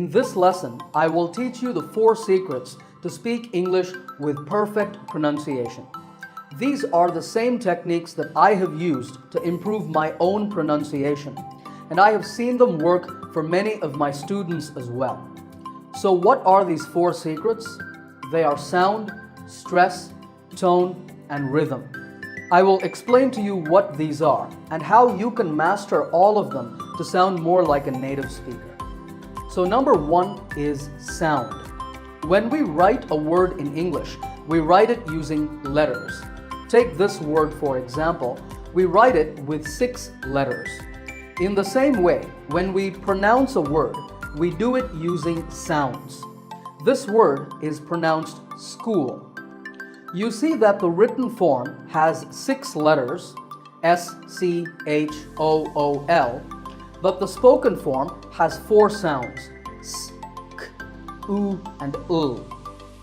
In this lesson, I will teach you the 4 secrets to speak English with perfect pronunciation. These are the same techniques that I have used to improve my own pronunciation, and I have seen them work for many of my students as well. So what are these 4 secrets? They are sound, stress, tone, and rhythm. I will explain to you what these are and how you can master all of them to sound more like a native speaker. So number 1 is sound. When we write a word in English, we write it using letters. Take this word for example. We write it with 6 letters. In the same way, when we pronounce a word, we do it using sounds. This word is pronounced school. You see that the written form has 6 letters, S, C, H, O, O, L, but the spoken form has 4 sounds, S, K, U, and L.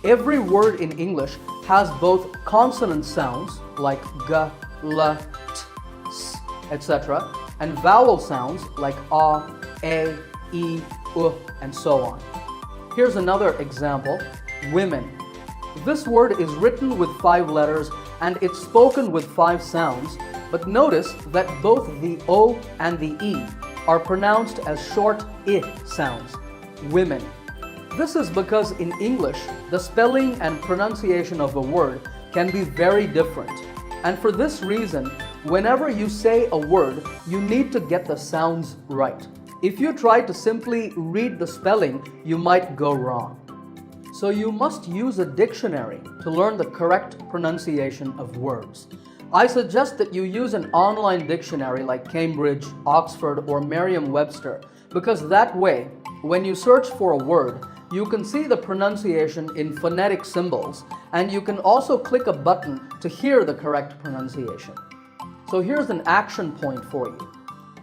Every word in English has both consonant sounds like G, L, T, S, etc., and vowel sounds like A, E, U, and so on. Here's another example, women. This word is written with 5 letters and it's spoken with 5 sounds, but notice that both the O and the E are pronounced as short I sounds, women. This is because in English, the spelling and pronunciation of a word can be very different. And for this reason, whenever you say a word, you need to get the sounds right. If you try to simply read the spelling, you might go wrong. So you must use a dictionary to learn the correct pronunciation of words. I suggest that you use an online dictionary like Cambridge, Oxford, or Merriam-Webster, because that way, when you search for a word, you can see the pronunciation in phonetic symbols, and you can also click a button to hear the correct pronunciation. So here's an action point for you.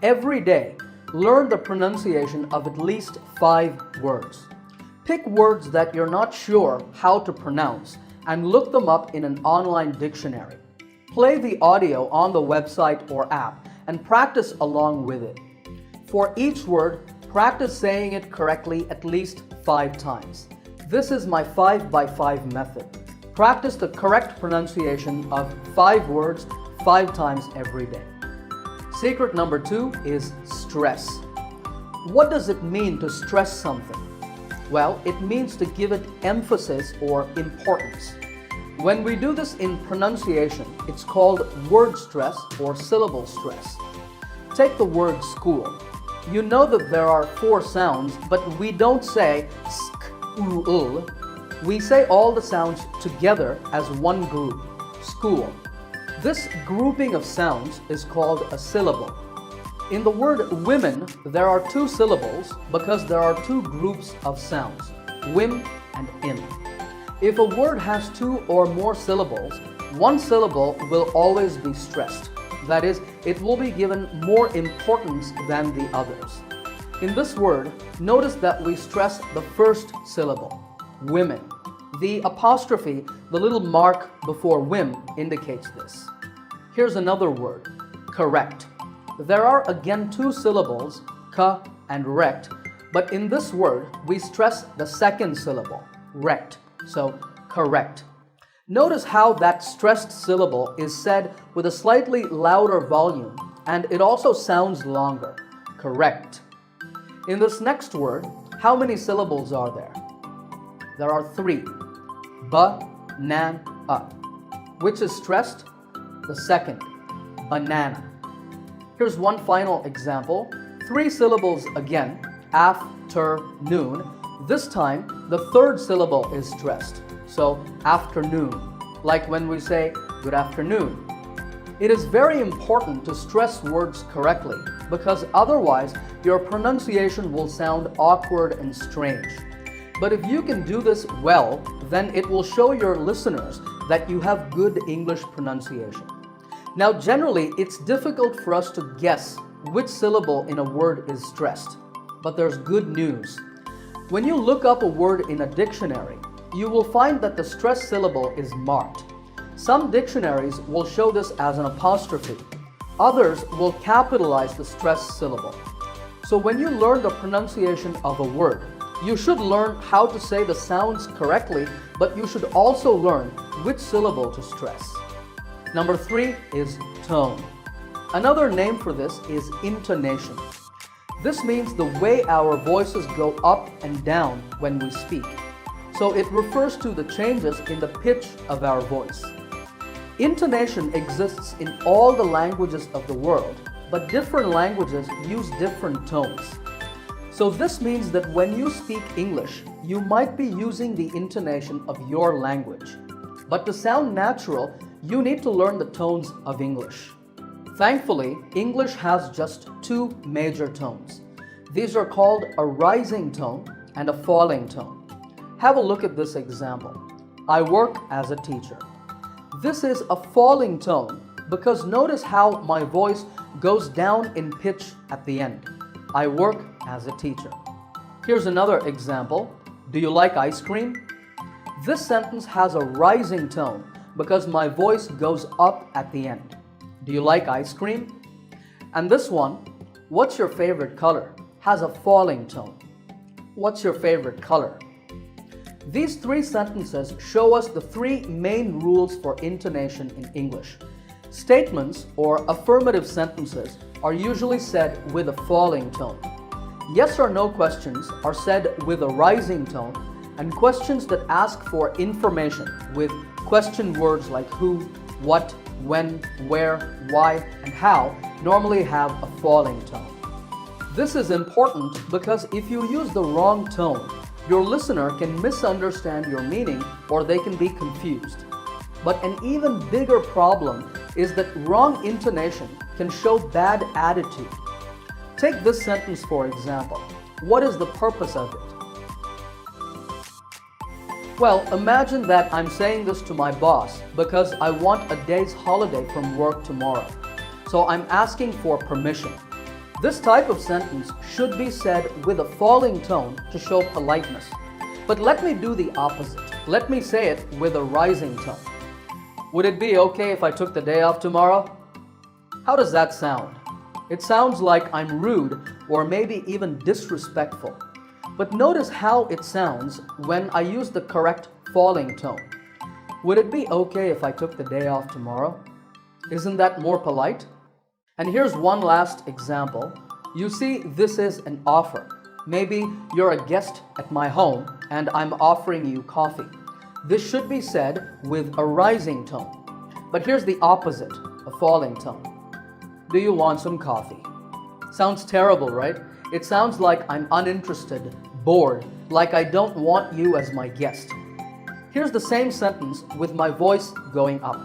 Every day, learn the pronunciation of at least 5 words. Pick words that you're not sure how to pronounce and look them up in an online dictionary. Play the audio on the website or app and practice along with it. For each word, practice saying it correctly at least 5 times. This is my 5x5 method. Practice the correct pronunciation of 5 words 5 times every day. Secret number 2 is stress. What does it mean to stress something? Well, it means to give it emphasis or importance. When we do this in pronunciation, it's called word stress or syllable stress. Take the word school. You know that there are 4 sounds, but we don't say sk, u, ul. We say all the sounds together as one group, school. This grouping of sounds is called a syllable. In the word women, there are 2 syllables because there are 2 groups of sounds, wim and im. If a word has 2 or more syllables, one syllable will always be stressed. That is, it will be given more importance than the others. In this word, notice that we stress the first syllable, women. The apostrophe, the little mark before wim, indicates this. Here's another word, correct. There are again 2 syllables, ka and rect, but in this word, we stress the second syllable, rect. So, correct. Notice how that stressed syllable is said with a slightly louder volume, and it also sounds longer, correct. In this next word, how many syllables are there? There are 3, ba-nan-a. Which is stressed? The second, banana. Here's one final example, 3 syllables again, afternoon. This time, the third syllable is stressed, so afternoon, like when we say good afternoon. It is very important to stress words correctly because otherwise your pronunciation will sound awkward and strange. But if you can do this well, then it will show your listeners that you have good English pronunciation. Now generally, it's difficult for us to guess which syllable in a word is stressed, but there's good news. When you look up a word in a dictionary, you will find that the stressed syllable is marked. Some dictionaries will show this as an apostrophe. Others will capitalize the stressed syllable. So when you learn the pronunciation of a word, You should learn how to say the sounds correctly, but you should also learn which syllable to stress. Number 3 is tone. Another name for this is intonation. This means the way our voices go up and down when we speak. So it refers to the changes in the pitch of our voice. Intonation exists in all the languages of the world, but different languages use different tones. So this means that when you speak English, you might be using the intonation of your language. But to sound natural, you need to learn the tones of English. Thankfully, English has just 2 major tones. These are called a rising tone and a falling tone. Have a look at this example. I work as a teacher. This is a falling tone because notice how my voice goes down in pitch at the end. I work as a teacher. Here's another example. Do you like ice cream? This sentence has a rising tone because my voice goes up at the end. Do you like ice cream? And this one, what's your favorite color, has a falling tone. What's your favorite color? These 3 sentences show us the 3 main rules for intonation in English. Statements or affirmative sentences are usually said with a falling tone. Yes or no questions are said with a rising tone, and questions that ask for information with question words like who, what, when, where, why, and how normally have a falling tone. This is important because if you use the wrong tone, your listener can misunderstand your meaning or they can be confused. But an even bigger problem is that wrong intonation can show bad attitude. Take this sentence for example. What is the purpose of it? Well, imagine that I'm saying this to my boss because I want a day's holiday from work tomorrow. So I'm asking for permission. This type of sentence should be said with a falling tone to show politeness. But let me do the opposite. Let me say it with a rising tone. Would it be okay if I took the day off tomorrow? How does that sound? It sounds like I'm rude or maybe even disrespectful. But notice how it sounds when I use the correct falling tone. Would it be okay if I took the day off tomorrow? Isn't that more polite? And here's one last example. You see, this is an offer. Maybe you're a guest at my home and I'm offering you coffee. This should be said with a rising tone. But here's the opposite, a falling tone. Do you want some coffee? Sounds terrible, right? It sounds like I'm uninterested, bored, like I don't want you as my guest. Here's the same sentence with my voice going up.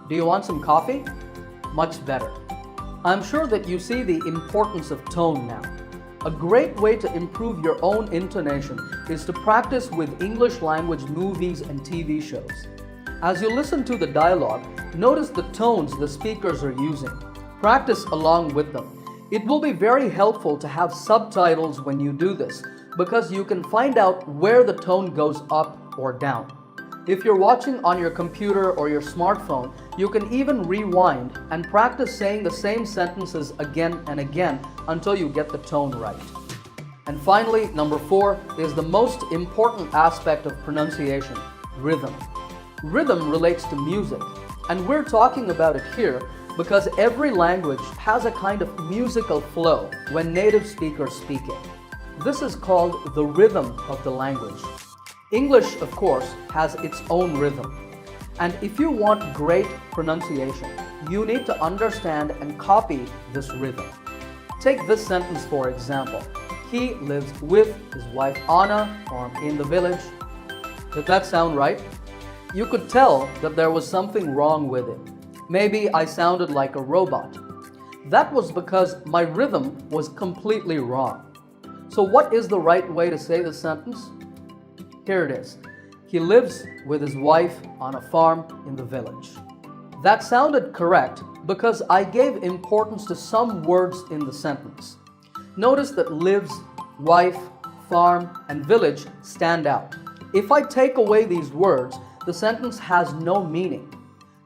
Do you want some coffee? Much better. I'm sure that you see the importance of tone now. A great way to improve your own intonation is to practice with English language movies and TV shows. As you listen to the dialogue, notice the tones the speakers are using. Practice along with them. It will be very helpful to have subtitles when you do this because you can find out where the tone goes up or down. If you're watching on your computer or your smartphone, you can even rewind and practice saying the same sentences again and again until you get the tone right. And finally, number 4 is the most important aspect of pronunciation, rhythm. Rhythm relates to music, and we're talking about it here because every language has a kind of musical flow when native speakers speak it. This is called the rhythm of the language. English, of course, has its own rhythm. And if you want great pronunciation, you need to understand and copy this rhythm. Take this sentence for example. He lives with his wife Anna or in the village. Did that sound right? You could tell that there was something wrong with it. Maybe I sounded like a robot. That was because my rhythm was completely wrong. So what is the right way to say the sentence? Here it is. He lives with his wife on a farm in the village. That sounded correct because I gave importance to some words in the sentence. Notice that lives, wife, farm, and village stand out. If I take away these words, the sentence has no meaning.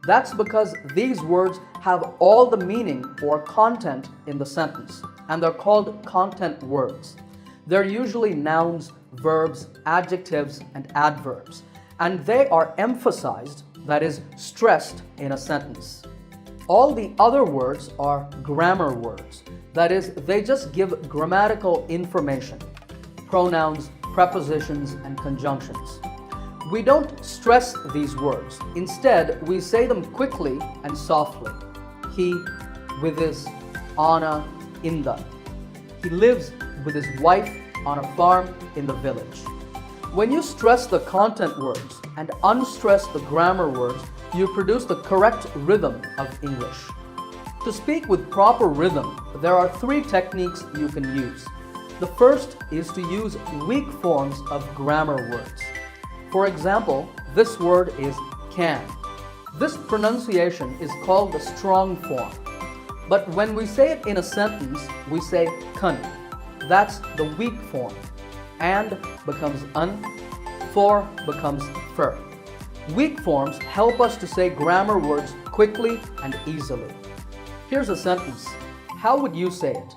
That's because these words have all the meaning or content in the sentence, and they're called content words. They're usually nouns verbs, adjectives, and adverbs, and they are emphasized, that is, stressed in a sentence. All the other words are grammar words, that is, they just give grammatical information, pronouns, prepositions, and conjunctions. We don't stress these words. Instead, we say them quickly and softly. He, with his, on a, in the. He lives with his wife on a farm in the village. When you stress the content words and unstress the grammar words, you produce the correct rhythm of English. To speak with proper rhythm, there are 3 techniques you can use. The first is to use weak forms of grammar words. For example, this word is can. This pronunciation is called the strong form. But when we say it in a sentence, we say kun. That's the weak form. And becomes un, for becomes fur. Weak forms help us to say grammar words quickly and easily. Here's a sentence. How would you say it?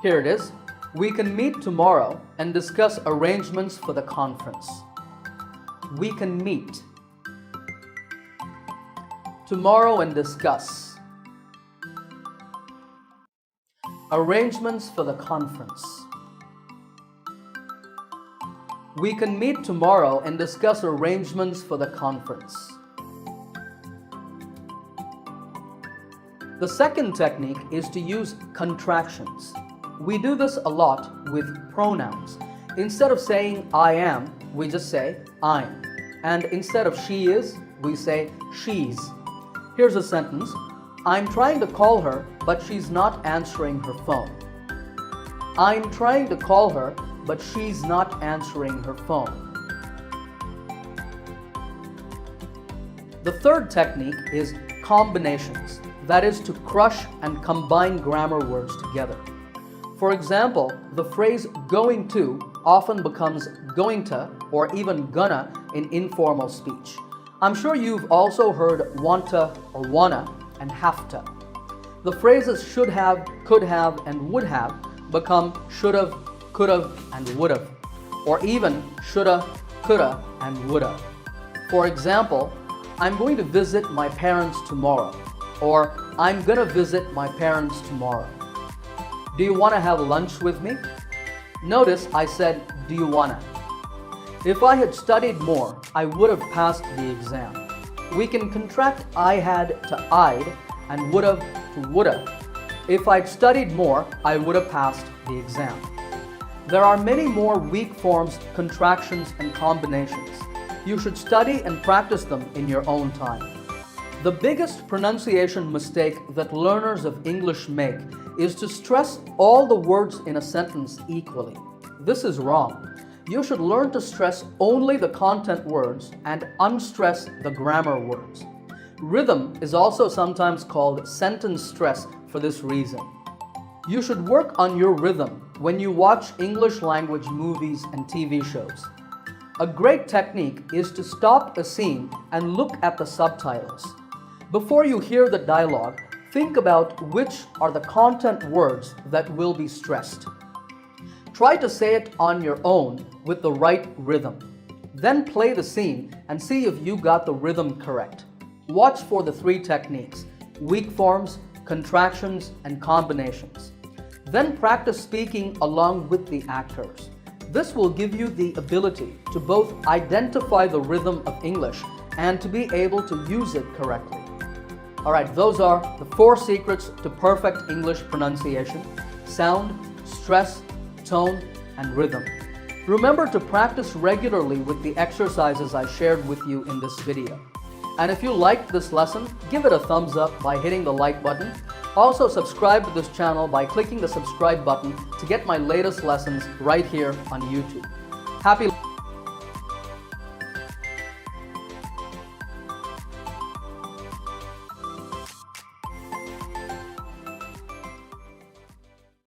Here it is. We can meet tomorrow and discuss arrangements for the conference. We can meet tomorrow and discuss arrangements for the conference. We can meet tomorrow and discuss arrangements for the conference. The second technique is to use contractions. We do this a lot with pronouns. Instead of saying I am, we just say I'm. And instead of she is, we say she's. Here's a sentence. I'm trying to call her, but she's not answering her phone. I'm trying to call her, but she's not answering her phone. The third technique is combinations. That is to crush and combine grammar words together. For example, the phrase going to often becomes going to or even gonna in informal speech. I'm sure you've also heard wanta or wanna and have to. The phrases should have, could have, and would have become should have, could have, and would have, or even shoulda, coulda, and woulda. For example, I'm going to visit my parents tomorrow, or I'm gonna visit my parents tomorrow. Do you want to have lunch with me? Notice I said, do you wanna? If I had studied more, I would have passed the exam. We can contract I had to I'd and would have to woulda. If I'd studied more, I would have passed the exam. There are many more weak forms, contractions, and combinations. You should study and practice them in your own time. The biggest pronunciation mistake that learners of English make is to stress all the words in a sentence equally. This is wrong. You should learn to stress only the content words and unstress the grammar words. Rhythm is also sometimes called sentence stress for this reason. You should work on your rhythm when you watch English language movies and TV shows. A great technique is to stop a scene and look at the subtitles. Before you hear the dialogue, think about which are the content words that will be stressed. Try to say it on your own with the right rhythm. Then play the scene and see if you got the rhythm correct. Watch for the 3 techniques: weak forms, contractions, and combinations. Then practice speaking along with the actors. This will give you the ability to both identify the rhythm of English and to be able to use it correctly. Alright, those are the 4 secrets to perfect English pronunciation: sound, stress, tone, and rhythm. Remember to practice regularly with the exercises I shared with you in this video. And if you liked this lesson, give it a thumbs up by hitting the like button. Also subscribe to this channel by clicking the subscribe button to get my latest lessons right here on YouTube. Happy